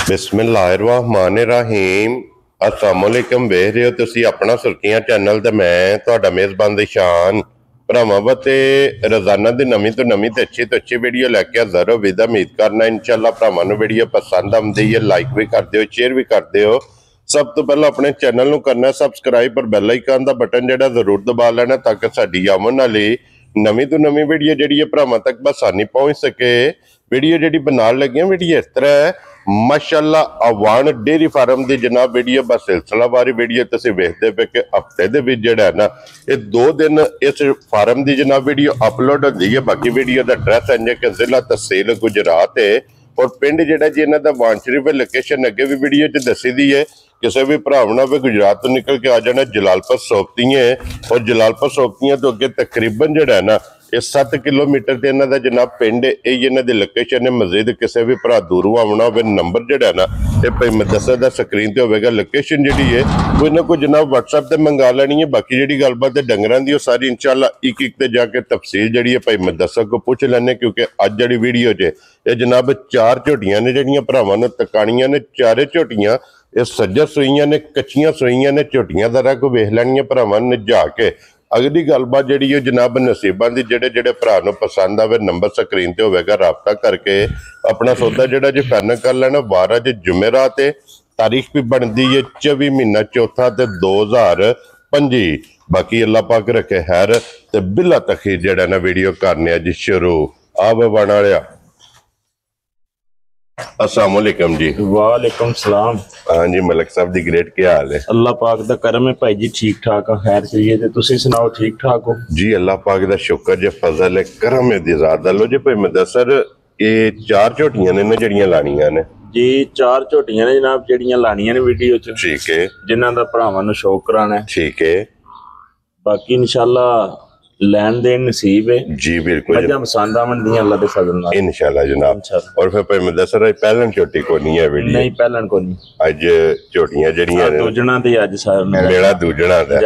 बिस्मिल्लाहिर्रहमानिर्रहीम अस्सलामुअलैकुम वेख रहे हो तुसी अपना सुर्खियां चैनल ते मैं तुहाडा मेज़बान दिशान भरावां वास्ते रोजाना दी नवीं तो अच्छी वीडियो लैके हाज़र हो। विद उम्मीद करना इंशाअल्लाह भरावां नूं वीडियो पसंद आउंदी है, लाइक भी करदे हो, शेयर भी करदे हो। सब तो पहले अपने चैनल नूं करना सबसक्राइब और बैल आइकन दा बटन जिहड़ा जरूर दबा लेना ताकि साडी आउण वाली नवीं तो नवीं वीडियो जिहड़ी है भरावां तक बसानी पहुंच सके। वीडियो जिहड़ी बनाउण लगे वीडियो इस तरह है माशाअल्लाह अवान डेयरी फार्म की जनाब वीडियो बस सिलसिलावारी वीडियो तुसीं वेखदे पे कि हफ्ते दे विच जिहड़ा ना ये 2 दिन इस फार्म की जनाब वीडियो अपलोड होती है। बाकी वीडियो का एड्रैस है कि जिला तहसील गुजरात है और पिंड जिहड़ा जी इन्हां दा वान शरीफ लोकेशन अगे भी वीडियो च दसी दी है। किसी भी भरावना भी गुजरात तो निकल के आ जाना जलालपुर सोबतियां और जलालपुर सोबतियां तो अगे तकरीबन जिहड़ा है ना ये 7 किलोमीटर से इन्हां दा जनाब पिंड है। इन्हां दी लोकेशन है। मजीद किसी भी भरा दूरों आना हो नंबर जिहड़ा ना ये भाई मैं दसा दा स्क्रीन ते होवेगा। लोकेशन जिहड़ी है कोई ना कोई जनाब व्हाट्सएप ते मंगा लैनी है। बाकी जिहड़ी गलबात है डंगरां दी सारी इंशाअल्लाह एक ते जाके तफसील जिहड़ी है भाई मैं दसा को पूछ लैने क्योंकि अज जिहड़ी वीडियो च ये जनाब 4 झोटियां ने जिहड़ियां भरावां नूं तकाणियां ने। 4 झोटियां ये सज्जर सूईयां ने, कच्चियां सूईयां ने। झोटियां दा रंग वेख लैणियां भरावां ने जा के। अगली गलबात जिहड़ी है जनाब नसीबां दी जिहड़े भरा नूं पसंद आवे नंबर स्क्रीन ते होवेगा राबता करके अपना सौदा जिहड़ा जी फाइनल कर लेना। वार अज जुमेरात है, तारीख भी बनती है 24 महीना चौथा ते 2025। बाकी अल्लाह पाक रखे खैर ते बिला तखीर जिहड़ा ना वीडियो करने अज शुरू आवे बन वालिया। अस्सलामुअलैकुम जी। वालेकुम सलाम। हाँ जी मलिक साहब दी ग्रेट क्या हाल है? अल्लाह पाक दा करम है भाई जी, ठीक ठाक है, खैर चाहिए ते तुसी सुनाओ ठीक ठाक हो जी? अल्लाह पाक दा शुक्र जे फजल है करम है दी ज़ात लो जी। भाई मुदस्सर ये 4 झोटियां ने ना जड़ियां लानियां ने जी। 4 झोटियां ने जनाब जड़ियां लानियां ने वीडियो च, ठीक है, जिन्हां दा भरावां नूं शौक कराना है, ठीक है। बाकी इंशाअल्लाह लैन देन नसीब है जी बिल्कुल, मजा पसंद आवन दी अल्लाह दे फजल नाल इंशाअल्लाह जनाब। और फिर भाई मुदस्सर पहलन झोटी को नहीं है वीडियो? नहीं पहलन को नहीं, अज झोटियां जड़ियां ने दूजना ते अज सारा मेरा दूजना दा।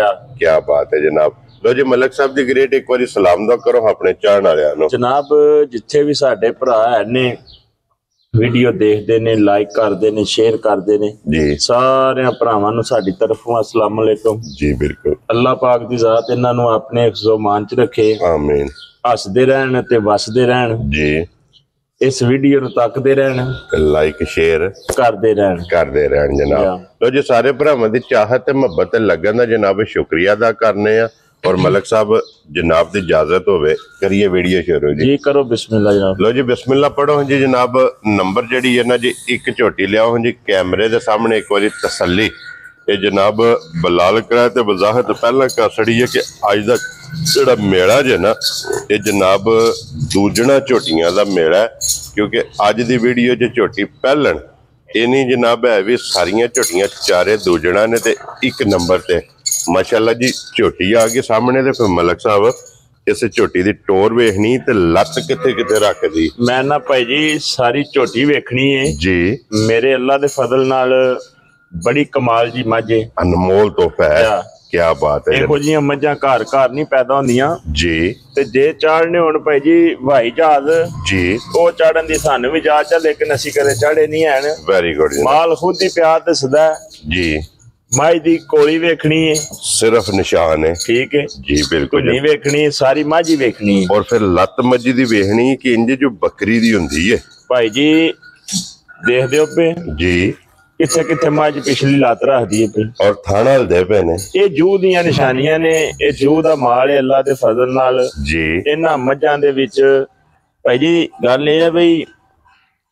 क्या बात है जनाब। लो जी मलिक साहब दी ग्रेट एक बारी सलाम दा करो अपने चाहण वालियां नूं। जनाब जिथे भी साडे भरा है ने वीडियो देखते ने, लाइक करते ने, शेयर करते ने जी, सारे भरावां नूं साडी तरफों अस्सलाम वालेकुम जी। बिल्कुल, अल्लाह पाक दी ज़ात इन्हां नूं अपने हिफ्ज़ो मान च रखे, आमीन। हसदे रहन ते वसदे रहन जी, इस वीडियो नूं तकदे रहन, लाइक शेयर करदे रहन जनाब। लो जी सारे भरावां दी चाहत ते मुहब्बत ते लगन दा जनाब शुक्रिया अदा करने आ। और मलिक साहब जनाब की इजाजत होवे करिए वीडियो शुरू जी। करो बिस्मिल्लाह जनाब। लो जी बिस्मिल्लाह पढ़ो जी जनाब। नंबर जी है ना जी एक झोटी लियाओ जी कैमरे के सामने एक बार तसली ये जनाब बलाल करा ते वजाहत पहला कर छड़ी है कि अज का जोड़ा मेला जे ना ये जनाब दूजना झोटियां का मेला है। क्योंकि अज की वीडियो च झोटी पहलन ये नहीं जनाब है भी सारिया झोटियां 4 दूजना ने ते 1 नंबर ते माशाअल्लाह जी झोटी आ गई सामने। ते फिर मलिक साहब इस झोटी की टोर वेखनी ते लत्त किथे किथे रख दी मैं ना भाई जी सारी झोटी वेखनी है जी। मेरे अल्लाह दे फजल नाल बड़ी कमाल जी मझ है, अनमोल तोहफा है। क्या बात है। इहो जिहियां मझां घर घर नहीं पैदा होंदियां जी। ते जे चाढ़ने होण भाई जी हवाई जहाज जी ओ चाढ़न दी सानू भी इजाजत है, लेकिन असीं कदे चाढ़े नहीं हैन। Very good. माल खुद ही प्यार दसदा जी। मझ दी कोली वेखनी है, सिर्फ निशान है, ठीक है जी। बिल्कुल नहीं वेखनी, सारी मझ ही वेखनी है। और फिर लत्त मझी दी वेखनी कि इंज जो बकरी दी हुंदी है भाई जी देख दियो पे जी किथे किथे मझ पिछली लत्त रखदी है पे और थाना दे पे ने। ये जू दियां निशानियां ने, ये जू दा माल है अल्लाह दे फजल नाल जी। इन्हां मझां दे विच भाई जी गल ये है भाई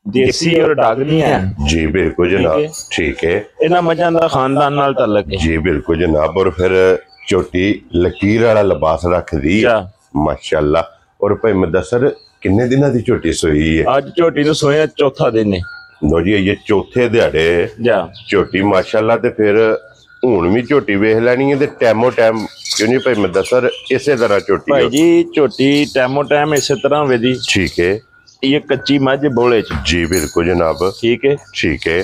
देसी और डग नहीं है जी। बिल्कुल जनाब, ठीक है। इन्हां मझां दा खानदान नाल तल्लक है जी। बिल्कुल जनाब। और फिर झोटी लकीर वाला लिबास रख दी माशाअल्लाह। और भाई मुदस्सर किन्ने दिनां दी झोटी सोई है? अज झोटी नूं सोया चौथा दिन है। लो जी ये चौथे दिहाड़े झोटी माशाअल्लाह। ते फिर हुण भी झोटी वेख लैनी है ते टैमो टैम क्यों नहीं भाई मुदस्सर इसे तरह झोटी भाई जी झोटी टैमो टैम इसे तरह वेदी, ठीक है। ये कच्ची मझ बोले च जी। बिल्कुल जनाब, ठीक है, ठीक है।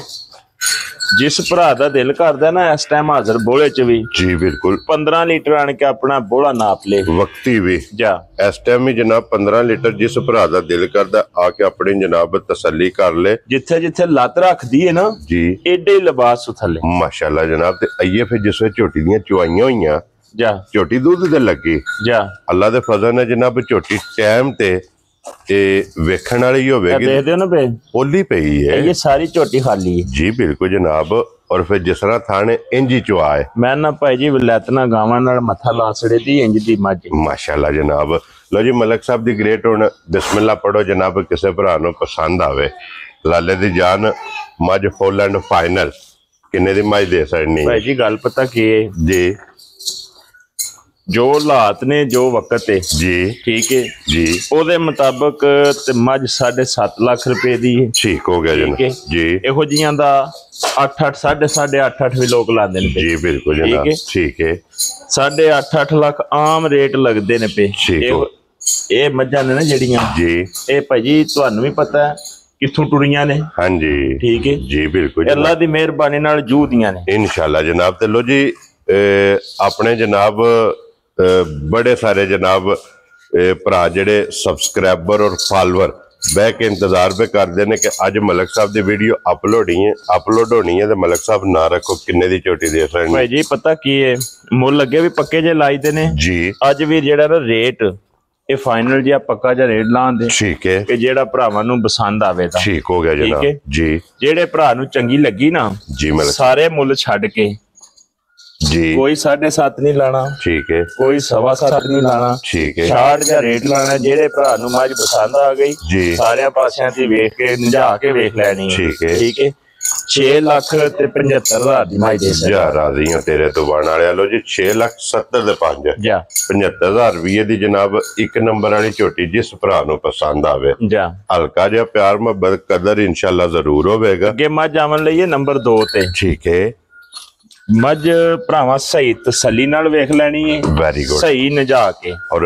ਜਿਸ ਭਰਾ ਦਾ ਦਿਲ ਕਰਦਾ ਨਾ ਇਸ ਟਾਈਮ ਹਾਜ਼ਰ ਬੋਲੇ ਚ ਵੀ ਜੀ ਬਿਲਕੁਲ 15 ਲੀਟਰ ਆਣ ਕੇ ਆਪਣਾ ਬੋਲਾ ਨਾਪ ਲੇ ਵਕਤੀ ਵੀ ਜਾ ਇਸ ਟਾਈਮ ਹੀ ਜਨਾਬ 15 ਲੀਟਰ ਜਿਸ ਭਰਾ ਦਾ ਦਿਲ ਕਰਦਾ ਆ ਕੇ ਆਪਣੀ ਜਨਾਬ ਤਸੱਲੀ ਕਰ ਲੈ। ਜਿੱਥੇ ਜਿੱਥੇ ਲੱਤ ਰੱਖਦੀ ਹੈ ਨਾ ਜੀ ਏਡੇ ਲਿਬਾਸ ਥੱਲੇ ਮਾਸ਼ਾਅੱਲਾ ਜਨਾਬ। ਤੇ ਆਈਏ ਫਿਰ ਜਿਸ ਵੇਲੇ ਝੋਟੀ ਦੀਆਂ ਚੁਆਈਆਂ ਹੋਈਆਂ ਜਾ ਝੋਟੀ ਦੁੱਧ ਤੇ ਲੱਗੀ ਜਾ ਅੱਲਾ ਦੇ ਫਜ਼ਲ ਨਾਲ ਜਨਾਬ ਝੋਟੀ ਟਾਈਮ ਤੇ ਵੇਖਣ ਵਾਲੀ ਹੋਵੇਗੀ। ਦੇਖਦੇ ਹੋ ਨਾ ਪੇ ਪੋਲੀ ਪਈ ਹੈ ਇਹ ਸਾਰੀ ਝੋਟੀ ਖਾਲੀ ਹੈ ਜੀ ਬਿਲਕੁਲ ਜਨਾਬ। ਔਰ ਫਿਰ ਜਿਸ ਤਰ੍ਹਾਂ ਥਾਣੇ ਇੰਜੀ ਚੁਆ ਹੈ ਮੈਂ ਨਾ ਭਾਈ ਜੀ ਵਲੈਤਨਾ ਗਾਵਾਂ ਨਾਲ ਮੱਥਾ ਲਾ ਛੜੇ ਦੀ ਇੰਜ ਦੀ ਮੱਝ ਮਾਸ਼ਾਅੱਲਾ ਜਨਾਬ। ਲੋ ਜੀ ਮਲਕ ਸਾਹਿਬ ਦੀ ਗ੍ਰੇਟ ਹੁਣ ਬਿਸਮਿਲ੍ਲਾ ਪੜੋ ਜਨਾਬ। ਕਿਸੇ ਭਰਾ ਨੂੰ ਪਸੰਦ ਆਵੇ ਲਾਲੇ ਦੀ ਜਾਨ ਮੱਝ ਫੁੱਲ ਐਂਡ ਫਾਈਨਲ ਕਿੰਨੇ ਦੀ ਮੱਝ ਦੇ ਸਕਣੀ ਭਾਈ ਜੀ ਗੱਲ ਪਤਾ ਕੀ ਹੈ ਜੀ ਜੋ ਹਾਲਾਤ ਨੇ ਜੋ ਵਕਤ ਹੈ ਜੀ ਠੀਕ ਹੈ ਜੀ ਉਹਦੇ ਮੁਤਾਬਕ ਤੇ ਮੱਝ 7.5 ਲੱਖ ਰੁਪਏ ਦੀ ਹੈ। ਠੀਕ ਹੋ ਗਿਆ ਜਨਾਬ ਜੀ। ਇਹੋ ਜੀਆਂ ਦਾ 8-8 8.5 ਵੀ ਲੋਕ ਲਾਉਂਦੇ ਨੇ ਜੀ ਬਿਲਕੁਲ ਜਨਾਬ ਠੀਕ ਹੈ 8.5 ਲੱਖ ਆਮ ਰੇਟ ਲੱਗਦੇ ਨੇ ਪੇ। ਇਹ ਮੱਝਾਂ ਨੇ ਨਾ ਜਿਹੜੀਆਂ ਜੀ ਇਹ ਭਾਜੀ ਤੁਹਾਨੂੰ ਵੀ ਪਤਾ ਹੈ ਕਿੱਥੋਂ ਟੁਰੀਆਂ ਨੇ। ਹਾਂਜੀ ਠੀਕ ਹੈ ਜੀ ਬਿਲਕੁਲ ਅੱਲਾ ਦੀ ਮਿਹਰਬਾਨੀ ਨਾਲ ਜੂਦੀਆਂ ਨੇ ਇਨਸ਼ਾਅੱਲਾ ਜਨਾਬ। ਤੇ ਲੋ ਜੀ ਆਪਣੇ ਜਨਾਬ ਬੜੇ ਸਾਰੇ ਜਨਾਬ ਭਰਾ ਜਿਹੜੇ ਸਬਸਕ੍ਰਾਈਬਰ ਔਰ ਫਾਲੋਅਰ ਬਹਿ ਕੇ ਇੰਤਜ਼ਾਰ पे ਕਰਦੇ ਨੇ ਕਿ ਅੱਜ ਮਲਕ ਸਾਹਿਬ ਦੀ ਵੀਡੀਓ ਅਪਲੋਡ ਹੋਣੀ ਹੈ ਤੇ ਮਲਕ ਸਾਹਿਬ ਨਾ ਰੱਖੋ ਕਿੰਨੇ ਦੀ ਝੋਟੀ ਦੇ ਸਕਦੇ ਭਾਈ ਜੀ ਪਤਾ ਕੀ ਹੈ ਮੁੱਲ ਅੱਗੇ ਵੀ ਪੱਕੇ ਜੇ ਲਾਈਦੇ ਨੇ ਜੀ। ਅੱਜ ਵੀ ਜਿਹੜਾ ਨਾ ਰੇਟ ਇਹ ਫਾਈਨਲ ਜਿਹਾ ਪੱਕਾ ਜਿਹਾ ਰੇਟ ਲਾਉਂਦੇ ਠੀਕ ਹੈ ਕਿ ਜਿਹੜਾ ਭਰਾਵਾਂ ਨੂੰ ਪਸੰਦ ਆਵੇ ਤਾਂ ਠੀਕ ਹੋ ਗਿਆ ਜਨਾਬ ਜੀ। ਜਿਹੜੇ ਭਰਾ ਨੂੰ ਚੰਗੀ ਲੱਗੀ ਨਾ ਜੀ ਮਲਕ ਸਾਰੇ ਮੁੱਲ ਛੱਡ ਕੇ ਜੀ ਕੋਈ 7.5 ਨਹੀਂ ਲਾਣਾ ਠੀਕ ਹੈ ਕੋਈ 7.25 ਨਹੀਂ ਲਾਣਾ ਠੀਕ ਹੈ 60 ਜਾਂ ਰੇਟ ਲਾਣਾ। ਜਿਹੜੇ ਭਰਾ ਨੂੰ ਮੱਝ ਪਸੰਦ ਆ ਗਈ ਜੀ ਸਾਰਿਆਂ ਪਾਸਿਆਂ ਤੇ ਵੇਖ ਕੇ ਨਿਜਾ ਕੇ ਵੇਖ ਲੈਣੀ ਠੀਕ ਹੈ 6 ਲੱਖ ਤੇ 75,000 ਦੀ ਮੱਝ ਦੇ ਜਾ ਰਾਜ਼ੀ ਹਾਂ ਤੇਰੇ ਤੋਂ ਬਣ ਵਾਲਿਆ। ਲੋ ਜੀ 6,70,000 ਦੇ 5 ਜਾ 75,000 ਰੁਪਏ ਦੀ ਜਨਾਬ ਇੱਕ ਨੰਬਰ ਵਾਲੀ ਝੋਟੀ ਜਿਸ ਭਰਾ ਨੂੰ ਪਸੰਦ ਆਵੇ ਜਾ ਹਲਕਾ ਜਿਹਾ ਪਿਆਰ ਮੁਹੱਬਤ ਕਦਰ ਇਨਸ਼ਾਅੱਲਾ ਜ਼ਰੂਰ ਹੋਵੇਗਾ। ਅੱਗੇ ਮੱਝ ਆਵਣ ਲਈਏ ਨੰਬਰ 2 ਤੇ ਠੀਕ ਹੈ ਮੱਝ ਭਰਾਵਾਂ ਸਹੀ ਤਸੱਲੀ ਨਾਲ ਵੇਖ ਲੈਣੀ ਹੈ ਵੈਰੀ ਗੁੱਡ ਸਹੀ ਨਜਾ ਕੇ ਔਰ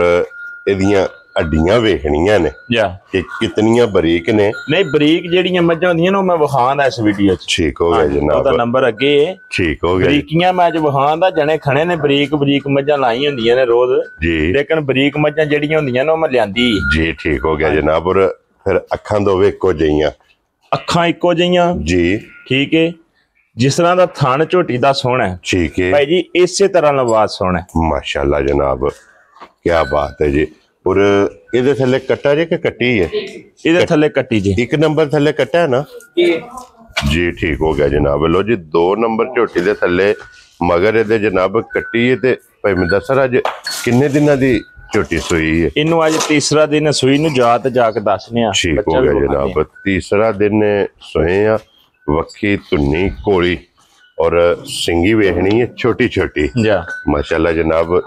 ਇਹਦੀਆਂ ਹੱਡੀਆਂ ਵੇਖਣੀਆਂ ਨੇ ਜਾ ਕਿ ਕਿਤਨੀਆਂ ਬਰੀਕ ਨੇ। ਨਹੀਂ ਬਰੀਕ ਜਿਹੜੀਆਂ ਮੱਝਾਂ ਹੁੰਦੀਆਂ ਨੇ ਉਹ ਮੈਂ ਵਿਖਾਉਂਦਾ ਇਸ ਵੀਡੀਓ 'ਚ। ਠੀਕ ਹੋ ਗਿਆ ਜਨਾਬ ਉਹਦਾ ਨੰਬਰ ਅੱਗੇ ਹੈ ਠੀਕ ਹੋ ਗਿਆ ਬਰੀਕੀਆਂ ਮੈਂ ਅੱਜ ਵਿਖਾਉਂਦਾ ਜਣੇ ਖਣੇ ਨੇ ਬਰੀਕ ਮੱਝਾਂ ਲਾਈ ਹੁੰਦੀਆਂ ਨੇ ਰੋਜ਼ ਜੀ ਲੇਕਿਨ ਬਰੀਕ ਮੱਝਾਂ ਜਿਹੜੀਆਂ ਹੁੰਦੀਆਂ ਨੇ ਉਹ ਮੈਂ ਲਿਆਂਦੀ ਜੀ। ਠੀਕ ਹੋ ਗਿਆ ਜਨਾਬ। ਔਰ ਫਿਰ ਅੱਖਾਂ ਦੋਵੇਂ ਇੱਕੋ ਜਿਹੀਆਂ ਅੱਖਾਂ ਇੱਕੋ ਜਿਹੀਆਂ ਜੀ ਠੀਕ ਹੈ ਜਿਸ ਤਰ੍ਹਾਂ ਦਾ ਥਣ ਝੋਟੀ ਦਾ ਸੋਹਣਾ ਠੀਕ ਹੈ ਭਾਈ ਜੀ ਇਸੇ ਤਰ੍ਹਾਂ ਲਵਾਜ਼ ਸੋਹਣਾ ਮਾਸ਼ਾਅੱਲਾ ਜਨਾਬ ਕੀ ਬਾਤ ਹੈ ਜੀ। ਔਰ ਇਹਦੇ ਥੱਲੇ ਕੱਟਾ ਜੇ ਕਿ ਕੱਟੀ ਹੈ ਇਹਦੇ ਥੱਲੇ ਕੱਟੀ ਜੀ ਇੱਕ ਨੰਬਰ ਥੱਲੇ ਕੱਟਾ ਹੈ ਨਾ ਜੀ। ਠੀਕ ਹੋ ਗਿਆ ਜਨਾਬ। ਲੋ ਜੀ 2 ਨੰਬਰ ਝੋਟੀ ਦੇ ਥੱਲੇ ਮਗਰ ਇਹਦੇ ਜਨਾਬ ਕੱਟੀ ਹੈ। ਤੇ ਭਾਈ ਮੈਂ ਦੱਸਰ ਅੱਜ ਕਿੰਨੇ ਦਿਨਾਂ ਦੀ ਝੋਟੀ ਸੂਈ ਹੈ ਇਹਨੂੰ ਅੱਜ ਤੀਸਰਾ ਦਿਨ ਸੂਈ ਨੂੰ ਜਾ ਕੇ ਦੱਸਨੇ ਆ। ਠੀਕ ਹੋ ਗਿਆ ਜਨਾਬ ਤੀਸਰਾ ਦਿਨ ਸੋਏ ਆ। ਵੱਖੀ ਧੁੰਨੀ ਕੋਲੀ ਔਰ ਸਿੰਗੀ ਵੇਖਣੀ ਹੈ ਛੋਟੀ ਛੋਟੀ ਜਾ ਮਾਸ਼ਾਅੱਲਾ ਜਨਾਬ।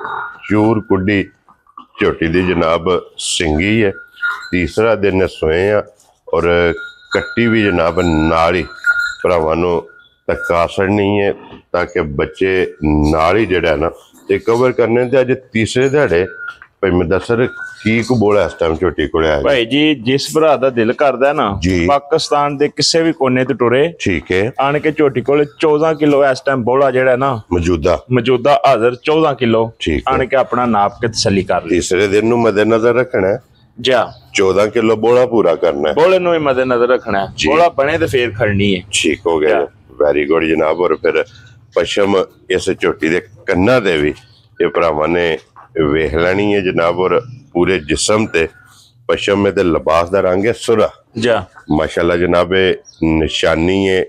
ਚੂਰ ਕੁੱਡੀ ਝੋਟੀ ਦੀ ਜਨਾਬ ਸਿੰਗੀ ਹੈ। ਤੀਸਰਾ ਦਿਨ ਸੋਏ ਆ ਔਰ ਕੱਟੀ ਵੀ ਜਨਾਬ ਨਾਲ ਹੀ ਭਰਾਵਾਂ ਨੂੰ ਧੱਕਾ ਛੱਡਣੀ ਹੈ ਤਾਂ ਕਿ ਬੱਚੇ ਨਾਲ ਹੀ ਜਿਹੜਾ ਨਾ ਤੇ ਕਵਰ ਕਰਨੇ ਤੇ ਅੱਜ ਤੀਸਰੇ ਦਿਹਾੜੇ ਭਾਈ ਮੈਂ ਦੱਸਰ ਕੀ ਕੁ ਬੋਲਾ ਇਸ ਟਾਈਮ ਝੋਟੀ ਕੋਲ ਆਇਆ ਭਾਈ ਜੀ ਜਿਸ ਭਰਾ ਦਾ ਦਿਲ ਕਰਦਾ ਨਾ ਪਾਕਿਸਤਾਨ ਦੇ ਕਿਸੇ ਵੀ ਕੋਨੇ ਤੇ ਟੁਰੇ ਠੀਕ ਹੈ ਆਣ ਕੇ ਝੋਟੀ ਕੋਲ 14 ਕਿਲੋ ਇਸ ਟਾਈਮ ਬੋਲਾ ਜਿਹੜਾ ਨਾ ਮੌਜੂਦਾ ਹਾਜ਼ਰ 14 ਕਿਲੋ ਆਣ ਕੇ ਆਪਣਾ ਨਾਪ ਕੇ ਤਸੱਲੀ ਕਰ ਲਈ। ਤੀਸਰੇ ਦਿਨ ਨੂੰ ਮੱਦੇਨਜ਼ਰ ਰੱਖਣਾ ਜਾ 14 ਕਿਲੋ ਬੋਲਾ ਪੂਰਾ ਕਰਨਾ ਬੋਲੇ ਨੂੰ ਹੀ ਮੱਦੇਨਜ਼ਰ ਰੱਖਣਾ ਬੋਲਾ ਬਣੇ ਤੇ ਫੇਰ ਖੜਨੀ ਹੈ। ਠੀਕ ਹੋ ਗਿਆ ਵੈਰੀ ਗੁੱਡ ਜਨਾਬ। ਔਰ ਫਿਰ ਪਸ਼ਮ ਇਸ ਝੋਟੀ ਦੇ ਕੰਨਾਂ ਦੇ ਵੀ ਇਹ ਭਰਾਵਾਂ ਨੇ ਵੇਖ ਲੈਣੀ ਹੈ ਜਨਾਬ। ਔਰ ਪੂਰੇ ਜਿਸਮ ਤੇ ਪਸ਼ਮ ਤੇ ਲਿਬਾਸ ਦਾ ਰੰਗ ਹੈ ਸੁਰਾ ਜਾ ਮਾਸ਼ਾਅੱਲਾ ਜਨਾਬ। ਨਿਸ਼ਾਨੀ ਹੈ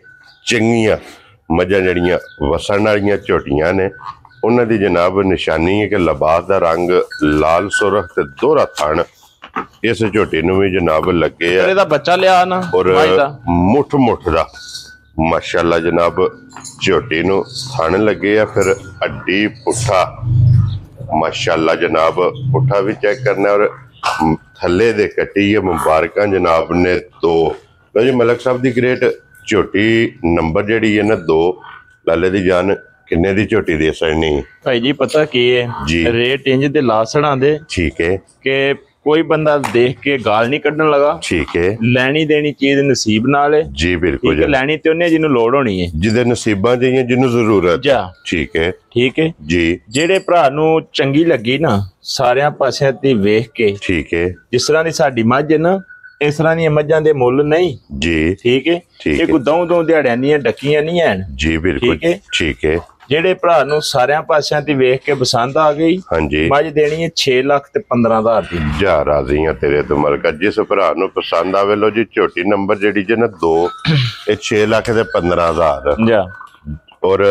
ਚੰਗੀਆਂ ਮੱਝਾਂ ਜਿਹੜੀਆਂ ਵਸਣ ਵਾਲੀਆਂ ਝੋਟੀਆਂ ਨੇ ਉਹਨਾਂ ਦੀ ਜਨਾਬ ਨਿਸ਼ਾਨੀ ਹੈ ਕਿ ਲਿਬਾਸ ਦਾ ਰੰਗ ਲਾਲ ਸੁਰਖ ਤੇ ਦੋਹਰਾ ਥਣ ਇਸ ਝੋਟੀ ਨੂੰ ਵੀ ਜਨਾਬ ਲੱਗੇ ਆ। ਇਹਦਾ ਬੱਚਾ ਲਿਆ ਨਾ ਔਰ ਮੁੱਠ ਦਾ ਮਾਸ਼ਾਅੱਲਾ ਜਨਾਬ ਝੋਟੀ ਨੂੰ ਥਣ ਲੱਗੇ ਆ। ਫਿਰ ਅੱਡੀ ਪੁੱਠਾ ਮਾਸ਼ਾਅੱਲਾ ਜਨਾਬ ਪੁੱਠਾ ਵੀ ਚੈੱਕ ਕਰਨਾ ਔਰ ਥੱਲੇ ਦੇ ਕੱਟੀ ਹੈ ਮੁਬਾਰਕਾਂ ਜਨਾਬ ਨੇ 2। ਲੋ ਜੀ ਮਲਕ ਸਾਹਿਬ ਦੀ ਗ੍ਰੇਟ ਝੋਟੀ ਨੰਬਰ ਜਿਹੜੀ ਹੈ ਨਾ 2 ਲਾਲੇ ਦੀ ਜਾਨ ਕਿੰਨੇ ਦੀ ਝੋਟੀ ਦੇ ਸਕਣੀ ਭਾਈ ਜੀ ਪਤਾ ਕੀ ਹੈ ਰੇਟ ਇੰਜ ਦੇ ਲਾਸੜਾਂ ਦੇ ਠੀਕ ਹੈ ਕਿ ਕੋਈ ਬੰਦਾ ਦੇਖ ਕੇ ਗਾਲ ਨਹੀਂ ਕੱਢਣ ਲਗਾ। ਠੀਕ ਹੈ। ਲੈਣੀ ਦੇਣੀ ਚੀਜ਼ ਨਸੀਬ ਨਾਲ ਹੈ ਜੀ ਬਿਲਕੁਲ ਜੀ। ਲੈਣੀ ਤੇ ਉਹਨੇ ਜਿਹਨੂੰ ਲੋੜ ਹੋਣੀ ਹੈ, ਜਿਹਦੇ ਨਸੀਬਾਂ ਚ ਹੈ, ਜਿਹਨੂੰ ਜ਼ਰੂਰਤ। ਠੀਕ ਹੈ ਠੀਕ ਹੈ ਜੀ। ਜਿਹੜੇ ਭਰਾ ਨੂੰ ਚੰਗੀ ਲੱਗੀ ਨਾ ਸਾਰਿਆਂ ਪਾਸਿਆਂ ਤੇ ਵੇਖ ਕੇ, ਠੀਕ ਹੈ, ਜਿਸ ਤਰ੍ਹਾਂ ਦੀ ਸਾਡੀ ਮੱਝ ਹੈ ਨਾ ਇਸ ਤਰ੍ਹਾਂ ਦੀਆਂ ਮੱਝਾਂ ਦੇ ਮੁੱਲ ਨਹੀਂ ਜੀ। ਠੀਕ ਹੈ। ਇਹ ਕੋਈ ਦੋ ਦਿਹਾੜਿਆਂ ਦੀਆਂ ਡੱਕੀਆਂ ਨਹੀਂ ਹਨ ਜੀ। ਬਿਲਕੁਲ ਠੀਕ ਹੈ। ਠੀਕ ਹੈ। ਜਿਹੜੇ ਭਰਾ ਨੂੰ ਸਾਰਿਆਂ ਪਾਸਿਆਂ ਤੇ ਵੇਖ ਕੇ ਪਸੰਦ ਆ ਗਈ, ਹਾਂਜੀ, ਮੱਝ ਦੇਣੀ ਹੈ 6 ਲੱਖ ਤੇ 15,000 ਦੀ। ਜਾ ਰਾਜ਼ੀ ਆ ਤੇਰੇ ਤੋਂ ਮਲਕਾ। ਜਿਸ ਭਰਾ ਨੂੰ ਪਸੰਦ ਆਵੇ ਲੋ ਜੀ ਝੋਟੀ ਨੰਬਰ ਜਿਹੜੀ ਜੇ ਨਾ 2 ਇਹ 6 ਲੱਖ ਤੇ 15,000 ਜਾ। ਔਰ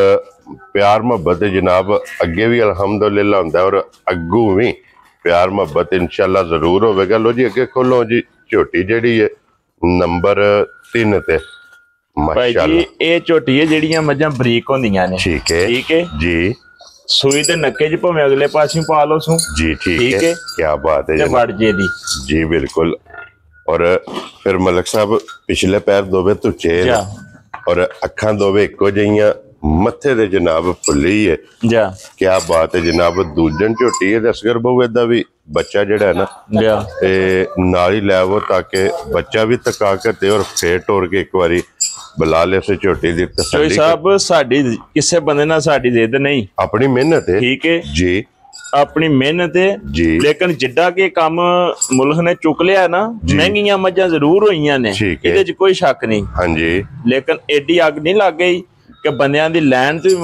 ਪਿਆਰ ਮੁਹੱਬਤ ਜਨਾਬ ਅੱਗੇ ਵੀ ਅਲਹਮਦੁਲਿਲਾ ਹੁੰਦਾ ਔਰ ਅੱਗੂ ਵੀ ਪਿਆਰ ਮੁਹੱਬਤ इंशाअल्लाह ਜ਼ਰੂਰ ਹੋਵੇਗਾ। ਲੋ ਜੀ ਅੱਗੇ ਖੋਲੋ ਜੀ ਝੋਟੀ ਜਿਹੜੀ ਹੈ ਨੰਬਰ 3 ਤੇ ਮਾਸ਼ਾਅੱਲਾ। ਇਹ ਝੋਟੀ ਹੈ ਜਿਹੜੀਆਂ ਮੱਝਾਂ ਬਰੀਕ ਹੁੰਦੀਆਂ ਨੇ। ਠੀਕ ਹੈ। ਠੀਕ ਹੈ ਜੀ। ਸੂਈ ਦੇ ਨੱਕੇ 'ਚ ਭਾਵੇਂ ਅਗਲੇ ਪਾਸਿਓਂ ਪਾ ਲਓ ਸੂ ਜੀ। ਠੀਕ ਹੈ। ਕੀ ਬਾਤ ਹੈ ਜੀ। ਵੜ ਜੇ ਦੀ ਜੀ ਬਿਲਕੁਲ। ਔਰ ਫਿਰ ਮਲਕ ਸਾਹਿਬ ਪਿਛਲੇ ਪੈਰ ਦੋਵੇਂ ਧੁੱਚੇ ਔਰ ਅੱਖਾਂ ਦੋਵੇਂ ਇੱਕੋ ਜਿਹੀਆਂ, ਮੱਥੇ ਦੇ ਜਨਾਬ ਫੁੱਲੀ ਹੈ ਜਾ। ਕੀ ਬਾਤ ਹੈ ਜਨਾਬ। ਦੂਜਨ ਝੋਟੀ ਹੈ ਅਸਗਰ ਬਹੂ ਏਦਾਂ ਵੀ ਬੱਚਾ ਜਿਹੜਾ ਹੈ ਨਾ ਤੇ ਨਾਲ ਹੀ ਲੈ ਆਵੋ ਤਾਂ ਕਿ ਬੱਚਾ ਵੀ ਤਕਾ ਕੇ ਤੇ ਔਰ ਫੇਰ ਟੋਰ ਕੇ ਇੱਕ ਵਾਰੀ ਬੁਲਾ ਲੈ ਸੇ ਝੋਟੀ ਦੀ ਤਸੱਲੀ। ਸਾਹਿਬ ਸਾਡੀ ਕਿਸੇ ਬੰਦੇ ਨਾਲ ਸਾਡੀ ਜ਼ਿੱਦ ਨਹੀਂ, ਆਪਣੀ ਮਿਹਨਤ ਹੈ। ਠੀਕ ਹੈ ਜੀ। ਆਪਣੀ ਮਿਹਨਤ ਹੈ ਜੀ। ਲੇਕਿਨ ਜਿੱਡਾ ਕਿ ਕੰਮ ਮੁਲਕ ਨੇ ਚੁੱਕ ਲਿਆ ਨਾ, ਮਹਿੰਗੀਆਂ ਮੱਝਾਂ ਜ਼ਰੂਰ ਹੋਈਆਂ ਨੇ, ਇਹਦੇ 'ਚ ਕੋਈ ਸ਼ੱਕ ਨਹੀਂ। ਹਾਂਜੀ। ਲੇਕਿਨ ਐਡੀ ਅੱਗ ਨਹੀਂ ਲੱਗ ਗਈ ਕਿ ਬੰਦਿਆਂ ਦੀ ਲੈਣ ਤੇ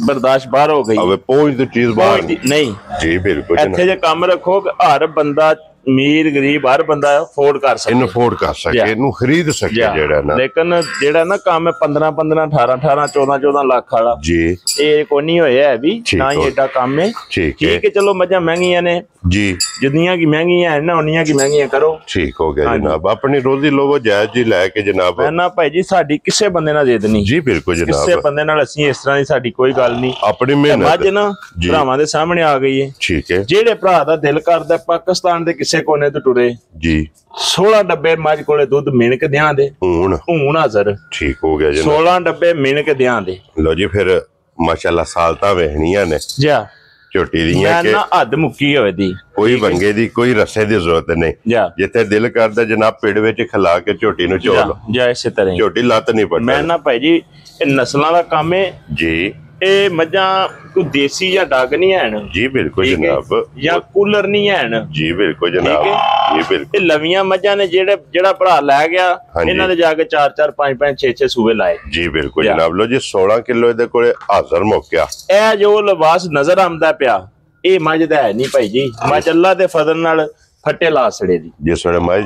ਬਰਦਾਸ਼ਤ ਬਾਹਰ ਹੋ ਗਈ। ਪਹੁੰਚ ਦੀ ਚੀਜ਼ ਬਾਹਰ ਨਹੀਂ ਜੀ। ਬਿਲਕੁਲ। ਇੱਥੇ ਜੇ ਕੰਮ ਰੱਖੋ ਹਰ ਬੰਦਾ ਅਮੀਰ ਗਰੀਬ ਹਰ ਬੰਦਾ ਅਫੋਰਡ ਕਰ ਸਕੇ, ਇਹਨੂੰ ਅਫੋਰਡ ਕਰ ਸਕੇ, ਇਹਨੂੰ ਖਰੀਦ ਸਕੇ ਜਿਹੜਾ ਨਾ। ਲੇਕਿਨ ਜਿਹੜਾ ਨਾ ਕੰਮ 15 18 14 ਲੱਖ ਵਾਲਾ ਜੀ ਇਹ ਕੋਈ ਨਹੀਂ ਹੋਇਆ ਹੈ ਵੀ ਨਾ ਹੀ ਏਡਾ ਕੰਮ ਹੈ। ਠੀਕ ਹੈ। ਚਲੋ ਮੱਝਾਂ ਮਹਿੰਗੀਆਂ ਨੇ ਜੀ, ਜਿੰਨੀਆਂ ਕੀ ਮਹਿੰਗੀਆਂ ਹੈ ਨਾ ਉਨੀਆਂ ਕੀ ਮਹਿੰਗੀਆਂ ਕਰੋ। ਠੀਕ ਹੋ ਗਿਆ ਜਨਾਬ। ਆਪਣੀ ਰੋਜ਼ੀ ਲੋਵੋ ਜਾਇਜ਼ ਜੀ ਲੈ ਕੇ ਜਨਾਬ। ਨਾ ਭਾਈ ਜੀ ਸਾਡੀ ਕਿਸੇ ਬੰਦੇ ਨਾਲ ਜ਼ਿੱਦ ਨਹੀਂ ਜੀ। ਬਿਲਕੁਲ ਜਨਾਬ। ਕਿਸੇ ਬੰਦੇ ਨਾਲ ਅਸੀਂ ਇਸ ਤਰ੍ਹਾਂ ਦੀ ਸਾਡੀ ਕੋਈ ਗੱਲ ਨਹੀਂ। ਆਪਣੀ ਮਿਹਨਤ ਮੱਝ ਨਾ ਭਰਾਵਾਂ ਦੇ ਸਾਹਮਣੇ ਆ ਗਈ ਹੈ। ਠੀਕ ਹੈ। ਜਿਹੜੇ ਭਰਾ ਦਾ ਦਿਲ ਕਰਦਾ ਪਾਕਿਸਤਾਨ ਦੇ ਕਿਸੇ ਕੋਨੇ ਤੋਂ ਟੁਰੇ ਜੀ 16 ਡੱਬੇ ਮੱਝ ਕੋਲੇ ਦੁੱਧ ਮਿਣ ਕੇ ਦਿਆਂ ਦੇ ਹੁਣ ਹਾਜ਼ਰ। ਠੀਕ ਹੋ ਗਿਆ ਜੀ। 16 ਡੱਬੇ ਮਿਣ ਕੇ ਦਿਆਂ ਦੇ। ਲੋ ਜੀ ਫਿਰ ਮਾਸ਼ਾਅੱਲਾ ਸਾਲਤਾਂ ਵੇਖਣੀਆਂ ਨੇ ਜਾ ਝੋਟੀ ਦੀਆਂ ਕਿ ਹੱਦ ਮੁੱਕੀ ਹੋਵੇ ਦੀ, ਕੋਈ ਵੰਗੇ ਦੀ ਕੋਈ ਰੱਸੇ ਦੀ ਜ਼ਰੂਰਤ ਨਹੀਂ। ਜਿੱਥੇ ਦਿਲ ਕਰਦਾ ਜਨਾਬ ਪੇੜ ਵਿੱਚ ਖਿਲਾ ਕੇ ਝੋਟੀ ਨੂੰ ਚੋ ਲੋ ਜਾਂ ਇਸੇ ਤਰ੍ਹਾਂ ਝੋਟੀ ਲੱਤ ਨਹੀਂ ਪੜਦੀ। ਮੈਂ ਨਾ ਭਾਈ ਜੀ ਇਹ ਨਸਲਾਂ ਦਾ ਕੰਮ ਹੈ ਜੀ। ਇਹ ਮੱਝਾਂ ਕੋਈ ਦੇਸੀ ਜਾਂ ਡੱਗ ਨਹੀਂ ਹਨ ਜੀ। ਬਿਲਕੁਲ ਜਨਾਬ। ਜਾਂ ਕੂਲਰ ਨਹੀਂ ਹਨ ਜੀ। ਬਿਲਕੁਲ ਜਨਾਬ ਜੀ। ਬਿਲਕੁਲ। ਇਹ ਲਵੀਆਂ ਮੱਝਾਂ ਨੇ ਜਿਹੜਾ ਭਰਾ ਲੈ ਗਿਆ ਇਹਨਾਂ ਦੇ ਜਾ ਕੇ 4 5 6 ਸੂਏ ਲਾਏ ਜੀ। ਬਿਲਕੁਲ ਜਨਾਬ। ਲੋ ਜੀ 16 ਕਿਲੋ ਇਹਦੇ ਕੋਲੇ ਹਾਜ਼ਰ ਮੌਕਿਆ। ਇਹ ਜੋ ਲਿਬਾਸ ਨਜ਼ਰ ਆਉਂਦਾ ਪਿਆ ਇਹ ਮੱਝ ਦਾ ਹੈ ਨਹੀਂ ਭਾਈ ਜੀ। ਮੱਝ ਅੱਲਾ ਦੇ ਫਜ਼ਲ ਨਾਲ ਫੱਟੇ ਲਾ ਸੜੇ ਦੀ ਜਿਸ ਵੇਲੇ ਮੱਝ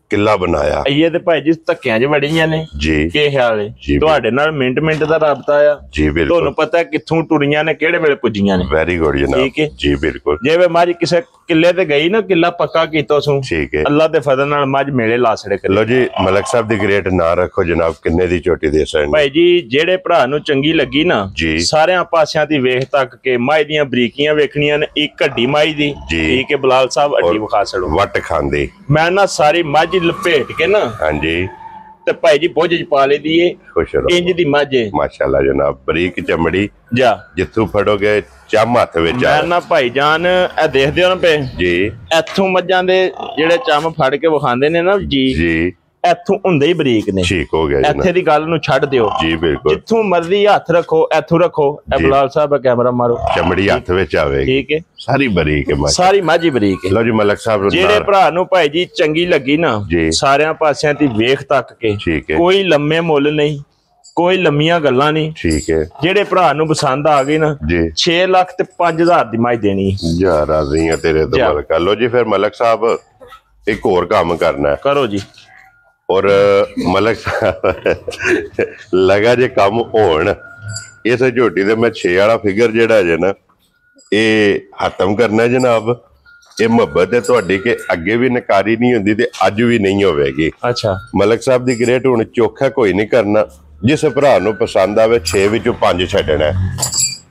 ਕਿੱਲਾ ਬਣਾਇਆ ਇਹ ਤੇ ਭਾਈ ਜੀ ਧੱਕਿਆਂ 'ਚ ਵੜੀਆਂ ਨੇ ਜੀ। ਕੀ ਖਿਆਲ ਹੈ ਤੁਹਾਡੇ ਨਾਲ ਮਿੰਟ ਦਾ ਰਾਬਤਾ ਆ ਜੀ। ਬਿਲਕੁਲ। ਤੁਹਾਨੂੰ ਪਤਾ ਕਿੱਥੋਂ ਟੁਰੀਆਂ ਨੇ ਕਿਹੜੇ ਵੇਲੇ ਪੁੱਜੀਆਂ ਨੇ। ਵੈਰੀ ਗੁੱਡ ਜਨਾਬ। ਠੀਕ ਹੈ ਜੀ। ਬਿਲਕੁਲ। ਜਿਵੇਂ ਮੱਝ ਕਿਸੇ ਕਿੱਲੇ ਤੇ ਗਈ ਨਾ ਕਿੱਲਾ ਪੱਕਾ ਕੀਤਾ ਸੂ ਠੀਕ ਹੈ ਅੱਲਾ ਦੇ ਫਜ਼ਲ ਨਾਲ ਮੱਝ ਮੇਲੇ ਲਾ ਸੜੇ। ਲੋ ਜੀ ਮਲਕ ਸਾਹਿਬ ਦੀ ਗ੍ਰੇਟ ਨਾ ਰੱਖੋ ਜਨਾਬ ਕਿੰਨੇ ਦੀ ਝੋਟੀ ਦੇ ਸਕਦੇ ਭਾਈ ਜੀ। ਜਿਹੜੇ ਭਰਾ ਨੂੰ ਚੰਗੀ ਲੱਗੀ ਨਾ ਸਾਰਿਆਂ ਪਾਸਿਆਂ ਦੀ ਵੇਖ ਤੱਕ ਕੇ ਮੱਝ ਦੀਆਂ ਬਰੀਕੀਆਂ ਵੇਖਣੀਆਂ ਨੇ। ਇੱਕ ਹੱਡੀ ਮੱਝ ਦੀ ਠੀਕ ਹੈ ਬਲਾਲ ਸਾਹਿਬ ਹੱਡੀ ਵਿਖਾ ਛੜੋ ਵੱਟ ਖਾਂਦੀ। ਮੈਂ ਨਾ ਸਾਰੀ ਮੱਝ ਲਪੇਟ ਕੇ ਨਾ ਹਾਂਜੀ ਤੇ ਭਾਈ ਜੀ ਬੋਝ ਚ ਪਾ ਲਈ ਦੀ ਏ। ਖੁਸ਼ ਰਹੋ। ਇੰਜ ਦੀ ਮੱਝ ਹੈ ਮਾਸ਼ਾਅੱਲਾ ਜਨਾਬ। ਬਰੀਕ ਚਮੜੀ ਜਾ ਜਿੱਥੋਂ ਫੜੋਗੇ ਚਮ ਹੱਥ ਵਿੱਚ ਆ ਨਾ ਭਾਈ ਜਾਨ। ਇਹ ਦੇਖਦੇ ਹੋ ਨਾ ਪਏ ਜੀ ਇੱਥੋਂ ਮੱਝਾਂ ਦੇ ਜਿਹੜੇ ਚਮ ਫੜ ਕੇ ਵਿਖਾਉਂਦੇ ਨੇ ਨਾ ਜੀ ਜੀ ਇੱਥੋਂ ਹੁੰਦੇ ਹੀ ਬਰੀਕ ਨੇ। ਠੀਕ ਹੋ ਗਿਆ। ਇੱਥੇ ਦੀ ਗੱਲ ਨੂੰ ਛੱਡ ਦਿਓ ਜੀ। ਬਿਲਕੁਲ। ਜਿੱਥੋਂ ਮਰਜ਼ੀ ਹੱਥ ਰੱਖੋ ਇੱਥੋਂ ਰੱਖੋ। ਇਹ ਬਲਾਲ ਸਾਹਿਬ ਕੈਮਰਾ ਮਾਰੋ ਚਮੜੀ ਹੱਥ ਵਿੱਚ ਆਵੇਗੀ। ਠੀਕ ਹੈ। ਸਾਰੀ ਬਰੀਕ ਹੈ ਸਾਰੀ ਮੱਝ ਹੀ ਬਰੀਕ ਹੈ। ਲੋ ਜੀ ਮਲਕ ਸਾਹਿਬ ਜਿਹੜੇ ਭਰਾ ਨੂੰ ਭਾਈ ਜੀ ਚੰਗੀ ਲੱਗੀ ਨਾ ਸਾਰਿਆਂ ਪਾਸਿਆਂ ਦੀ ਵੇਖ ਤੱਕ ਕੇ ਕੋਈ ਲੰਮੇ ਮੁੱਲ ਨਹੀਂ ਕੋਈ ਲੰਮੀਆਂ ਗੱਲਾਂ ਨਹੀਂ। ਠੀਕ ਹੈ। ਜਿਹੜੇ ਭਰਾ ਨੂੰ ਪਸੰਦ ਆ ਗਈ ਨਾ 6 ਲੱਖ ਤੇ 5000 ਦੀ ਮੱਝ ਦੇਣੀ ਜਾ। ਰਾਜ਼ੀ ਆ ਤੇਰੇ ਤੋਂ ਮਲਕਾ। ਲੋ ਜੀ ਫਿਰ ਮਲਕ ਸਾਹਿਬ ਇੱਕ ਹੋਰ ਕੰਮ ਕਰਨਾ ਹੈ। ਕਰੋ ਜੀ। ਔਰ ਮਲਕ ਸਾਹਿਬ ਲਗਾ ਜੇ ਕੰਮ ਹੋਣ ਇਸ ਝੋਟੀ ਦੇ ਮੈਂ 6 ਵਾਲਾ ਫਿਗਰ ਜਿਹੜਾ ਜੇ ਨਾ ਇਹ ਖਤਮ ਕਰਨਾ ਜਨਾਬ। ਇਹ ਮੁਹੱਬਤ ਹੈ ਤੁਹਾਡੀ ਕਿ ਅੱਗੇ ਵੀ ਨਕਾਰੀ ਨਹੀਂ ਹੁੰਦੀ ਤੇ ਅੱਜ ਵੀ ਨਹੀਂ ਹੋਵੇਗੀ। ਅੱਛਾ। ਮਲਕ ਸਾਹਿਬ ਦੀ ਗ੍ਰੇਟ ਹੁਣ ਚੋਖਾ ਕੋਈ ਨਹੀਂ ਕਰਨਾ। ਜਿਸ ਭਰਾ ਨੂੰ ਪਸੰਦ ਆਵੇ 6 ਵਿੱਚੋਂ 5 ਛੱਡਣਾ।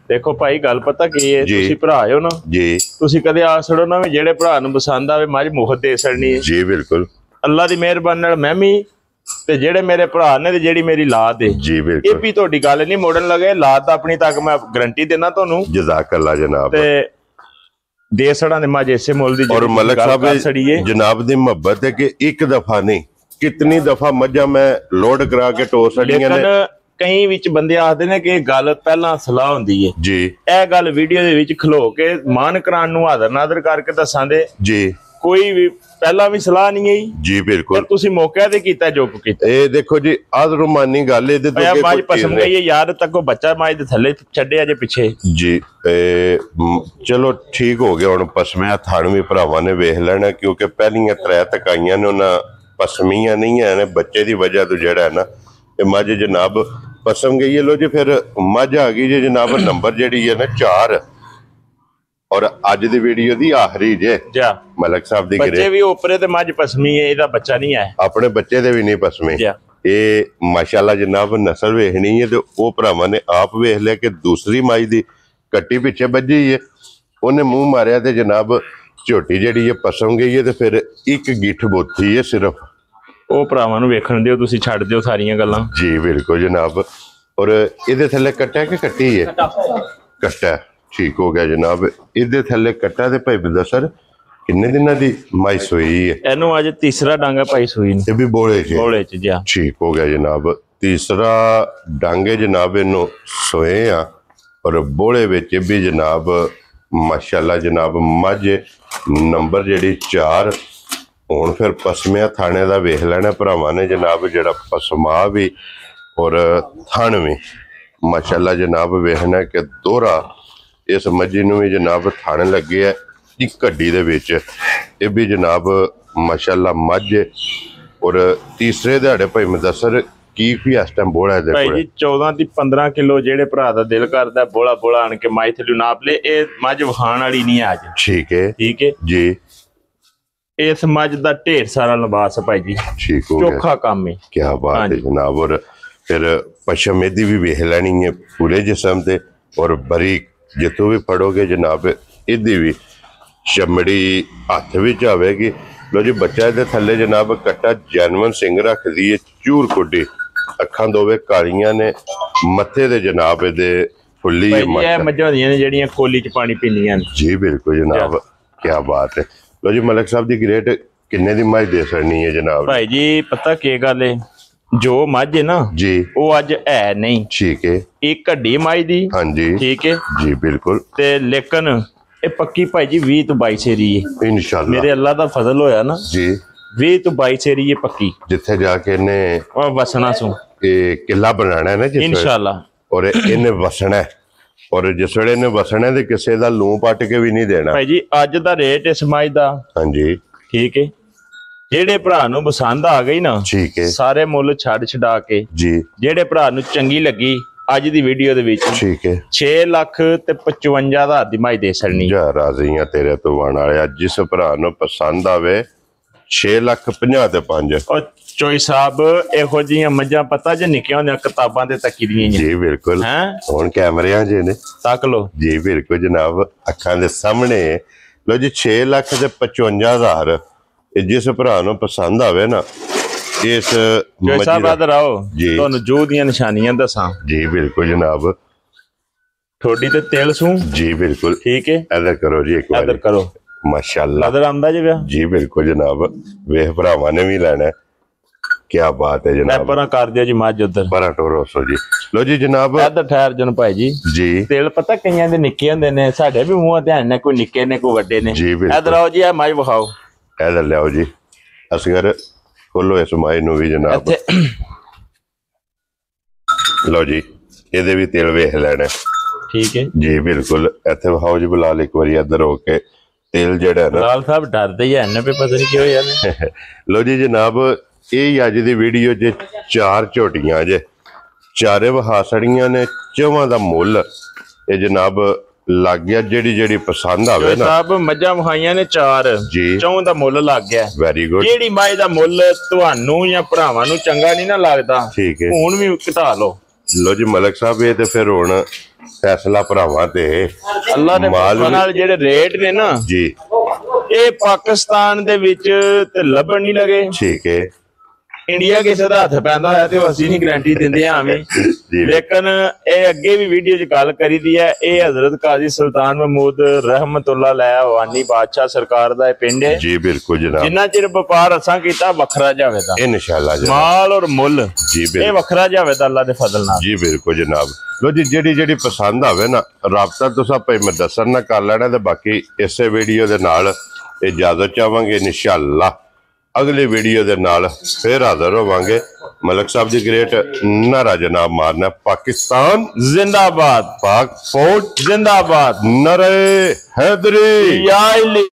ਦੇਖੋ ਭਾਈ ਗੱਲ ਪਤਾ ਕੀ ਹੈ ਤੁਸੀਂ ਭਰਾ ਹੋ ਨਾ ਜੀ ਤੁਸੀਂ ਕਦੇ ਆ ਛੜੋ ਨਾ ਵੀ ਜਿਹੜੇ ਭਰਾ ਨੂੰ ਪਸੰਦ ਆਵੇ ਮੱਝ ਮੁਫਤ ਦੇ ਛੜਨੀ ਹੈ ਜੀ। ਬਿਲਕੁਲ। ਅੱਲਾ ਦੀ ਮਿਹਰਬਾਨੀ ਨਾਲ ਮੈਂ ਵੀ ਤੇ ਜਿਹੜੇ ਮੇਰੇ ਭਰਾ ਨੇ ਤੇ ਜਿਹੜੀ ਮੇਰੀ ਲਾਤ ਹੈ ਜੀ। ਬਿਲਕੁਲ। ਇਹ ਵੀ ਤੁਹਾਡੀ ਗੱਲ ਨਹੀਂ ਮੋੜਨ ਲੱਗੇ ਲਾਤ ਆਪਣੀ ਤੱਕ ਮੈਂ ਗਰੰਟੀ ਦੇਣਾ ਤੁਹਾਨੂੰ। ਜਜ਼ਾਕ ਅੱਲਾ ਜਨਾਬ। ਤੇ देसड़ा ने मज इसे मुल दी। और मलिक साहब जनाब दी मोहब्बत है कि एक दफा नहीं कितनी दफा मज्जा मैं लोड करा के टो छड़ियां ने। कई विच बंदे आखदे ने कि गल पहला सलाह हुंदी है जी, ए गल वीडियो दे विच खलो के मान करान नु हादर नादर करके दसांदे जी, कोई भी पहला भी सलाह नहीं है जी। बिल्कुल तुसी मौके ते कीता जो कीता। ए देखो जी आदरुमानी गल ए ते माज पसम गई है यार तक बच्चा माज दे थल्ले छड्डे अजे पीछे जी। चलो ठीक हो गया हुण पसमिया थान भी भरावां ने वेख लेना क्योंकि पहलियां 3 तकाइयां ने उन्हां पसमियां नहीं है ने बच्चे दी वजह तो जेड़ा है ना ये मज जनाब पसम गई है। लो जी फिर मज आ गई जी जनाब नंबर जेड़ी है ना 4 और अज दी वीडियो दी आखिरी जे मलिक साहब दी बच्चे भी ऊपरे ते मज पसमी है एदा बच्चा नहीं है अपने बच्चे दे भी नहीं पसमे ये माशाल्लाह जनाब नस्ल वेखनी है तो वो भरावां ने आप वेख लिया कि दूसरी माई दी कट्टी पिछे बजी है उन्हें मुंह मारिया ते जनाब झोटी जेड़ी है पसम गई है तो फिर एक गिठ बोथी है सिर्फ ਉਹ ਭਰਾਵਾਂ ਨੂੰ ਵੇਖਣ ਦਿਓ ਤੁਸੀਂ ਛੱਡ ਦਿਓ ਸਾਰੀਆਂ ਗੱਲਾਂ जी बिल्कुल जनाब। और इहदे थल्ले कट्टा कि कट्टी है कट्टा ठीक हो गया जनाब इहदे थल्ले कट्टा ते भाई दसर किन्ने दिनां दी माई सोई है ਇਹਨੂੰ ਅੱਜ ਤੀਸਰਾ ਡਾਂਗਾ ਪਾਈ ਸੂਈ ਨੂੰ ये भी बोले ਚ ਜਾ ठीक हो गया जनाब तीसरा डांगे जनाब इन्नू सोए आ और बोले विच भी जनाब माशाल्लाह जनाब मज नंबर जेड़ी 4 हुण फिर पसमिया थाने दा वेख लेना भरावां ने जनाब जेड़ा पसमा भी और थन भी माशाल्लाह जनाब वेखना कि दोहरा इस मजी नूं भी जनाब थन लगे है एक गड्डी दे विच ये भी जनाब माशाल्लाह मज और तीसरे दिहाड़े भाई मुदस्सर की भी इस टाइम बोला है भाई जी 14 दी 15 किलो जेड़े भरा दा दिल करदा बोला बोला आन के माई थल्ले नाप ले ए मज वखाण वाली नहीं आज ठीक है जी इस मज दा ढेर सारा लिबास है भाई जी ठीक हो चोखा काम है क्या बात है जनाब। और फिर पशम एदी भी वेख लेनी है पूरे जिस्म ते और बरीक जितों भी फड़ोगे जनाब इदी भी चमड़ी हथ विच आवेगी। लो जी बच्चा दे थल्ले जनाब कट्टा जैनवन सिंह रखदी है चूर कुड्डी अखां दोवे कालियां ने मथे दे जनाब इहदे फुल्ली मज्जां होंदियां ने जेहड़ियां कोली च पानी पींदियां जी बिल्कुल जनाब क्या बात है। लो जी मलिक साहब दी ग्रेट किन्ने दी मज दे सकनी है जनाब भाई जी पता के गल है जो मज है ना जी वो अज है नहीं ठीक है एक घड्डी मज दी हाँ जी ठीक है जी बिल्कुल ते लेकिन ये पक्की भाई जी 20 तो 22 सेरी है इंशाल्लाह मेरे अल्लाह दा फजल होया ना जी 20 तो 22 सेरी है पक्की जिथे जाके ने वसना सू किला बनाना है ना इंशाल्लाह और इन्हें वसना है और जिस वेले ने वसना ते किसी दा लूं पट के भी नहीं देना भाई जी अज दा रेट इस मज दा हाँ जी ठीक है जेड़े भरा नूं पसंद आ गई ना ठीक है सारे मुल छड़ छड़ा के जी जेड़े भरा नूं चंगी लगी अज दी वीडियो दे विच ठीक है 6 लाख ते 55 हज़ार दी मज दे सकनी जा राजी हां तेरे तो वन वाले जिस भरा नूं पसंद आवे 6,50,000 ते 5 और चोई साहब एहो जियां मज्जां पता जे निक्कियां होंदियां किताबां ते तकी दियां जी बिल्कुल हैं हुण कैमरियां जे ने तक लो जी बिल्कुल जनाब अखां दे सामने लो जी 6,55,000 जिस भरा नूं पसंद आवे ना इस चोई साहब इधर आओ तुहानूं जो दियां निशानियां दसां जी बिल्कुल जनाब ठोडी ते तेल सूं जी बिल्कुल ठीक है इधर करो जी एक बार इधर करो माशाल्लाह नजर आंदा जी बिल्कुल जनाब वेख भरावां ने भी लेना क्या बात है जनाब परा कर दिया जी मज उधर परा टोरोसो जी लो जी जनाब इधर ठहर जन भाई जी तेल पता कईयां दे निक्के हुंदे ने साडे भी मूंह ध्यान ने कोई निक्के ने कोई वड्डे ने इधर आओ जी मज विखाओ इधर लियाओ जी असगर खोलो इस माई नूं भी जनाब लो जी इहदे भी तेल वेख लेना ठीक है जी बिल्कुल इत्थे विखाओ जी बिलाल एक बारी इधर हो के तेल जेड़ा ना लाल साहब डरदे ही है पे पता नहीं क्यों यार लो जी जनाब ये अज दी वीडियो च 4 झोटियां जे चारे वहा सड़ियां ने चौवां दा मुल ये जनाब लग गया जेड़ी जेड़ी पसंद आवे ना साहब मज्जां वहाइयां ने 4 जी चौं दा मुल लग गया वेरी गुड जेड़ी माई दा मुल तुहानू या भरावां नू चंगा नहीं ना लगदा ठीक है हुण भी घटा लो जी मलिक साहब ये ते फिर हुण फैसला भरावां ते अल्लाह दे हुक्म नाल जेड़े रेट ने ना जी ये पाकिस्तान दे विच ते लभण नहीं लगे ठीक है इंडिया किसे दा हथ पैंदा होया ते असीं नहीं गारंटी दिंदे आवें लेकिन ये अगे भी वीडियो च गल करी दी है। ये हजरत काजी सुल्तान महमूद रहमतुल्लाह अलैह वानी बादशाह सरकार दा पिंड है जी। बिल्कुल जनाब, जिन्ना चिर व्यापार असां कीता वखरा जावेदा इंशाअल्लाह जनाब, माल और मुल जी ये वखरा जावेदा अल्लाह दे फजल नाल जी। बिल्कुल जनाब। लो जी, जेड़ी पसंद आवे ना राबता तुसां भाई मैं दसन ना कर लेना ते बाकी इसे वीडियो दे नाल इजाजत चाहांगे। इंशाअल्लाह अगली वीडियो दे नाल फिर हाजिर होवांगे। मलिक साहब जी ग्रेट नारा जनाब मारना, पाकिस्तान जिंदाबाद, पाक फौज जिंदाबाद, नारे हैदरी। या अली।